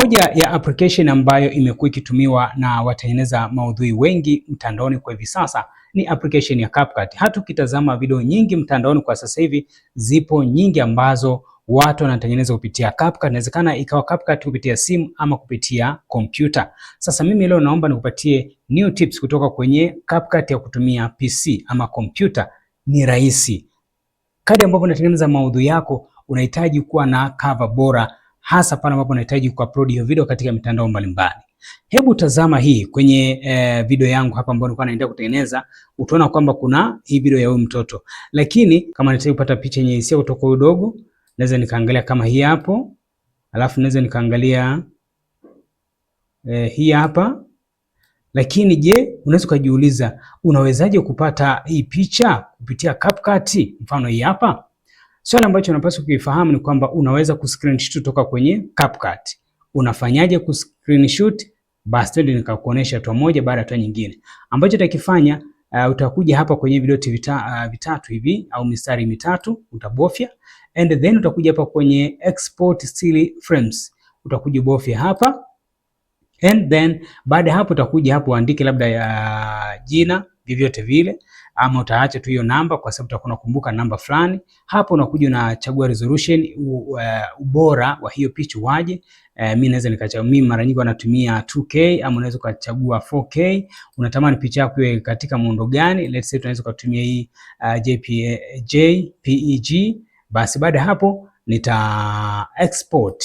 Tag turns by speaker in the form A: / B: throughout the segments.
A: Moja ya application ambayo imekuwa ikitumiwa na watengeneza maudhui wengi mtandaoni kwa hivi sasa ni application ya CapCut. Hata ukitazama video nyingi mtandaoni kwa sasa hivi, zipo nyingi ambazo watu wanatengeneza kupitia CapCut. Inawezekana ikawa CapCut kupitia simu ama kupitia kompyuta. Sasa mimi leo naomba nikupatie new tips kutoka kwenye CapCut ya kutumia PC ama kompyuta. Ni rahisi. Kadri ambapo unatengeneza maudhui yako, unahitaji kuwa na cover bora, hasa pale ambapo unahitaji kuupload hiyo video katika mitandao mbalimbali. Hebu tazama hii kwenye video yangu hapa ambayo nilikuwa naendelea kutengeneza. Utaona kwamba kuna hii video ya huyu mtoto. Lakini kama nataka kupata picha yenye hisia kutoka udogo, naweza nikaangalia kama hii hapo. Alafu naweza nikaangalia hii hapa. Lakini je, unaweza kujiuliza unawezaje kupata hii picha kupitia CapCut? Mfano hii hapa. Swali ambacho unapaswa kuifahamu ni kwamba unaweza kuscreenshot kutoka kwenye CapCut. Unafanyaje kuscreenshot? Basi twende nikakuonesha hatua moja baada ya hatua nyingine. Ambacho utakifanya, utakuja hapa kwenye vidoti vitatu hivi au mistari mitatu, utabofya, and then utakuja hapa kwenye export still frames. Utakuja bofya hapa, and then baada hapo utakuja hapo uandike labda ya jina vyovyote vile, ama utaacha tu hiyo namba kwa sababu utakuwa unakumbuka namba fulani. Hapo unakuja unachagua resolution, ubora wa hiyo picha waje. Mimi naweza nikachagua, mimi mara nyingi natumia 2K, ama unaweza ukachagua 4K. Unatamani picha yako iwe katika muundo gani? Let's say tunaweza kutumia hii JPEG. Basi baada hapo nita export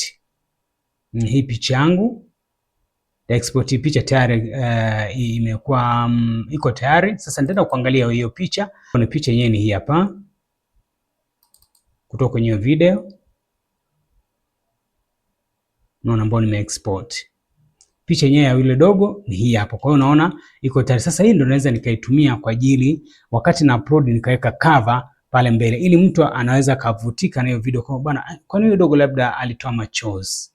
A: hii picha yangu. Export picha tayari imekuwa iko tayari. Sasa nitaenda kuangalia hiyo picha. Kuna picha yenyewe ni hii hapa kutoka kwenye video. Unaona ambapo nime export. Picha yenyewe ya yule dogo ni hii hapa. Kwa hiyo unaona iko tayari. Sasa hii ndio naweza nikaitumia kwa ajili wakati na upload nikaweka cover pale mbele, ili mtu anaweza kavutika na hiyo video kwa bwana, kwa nini dogo labda alitoa machozi.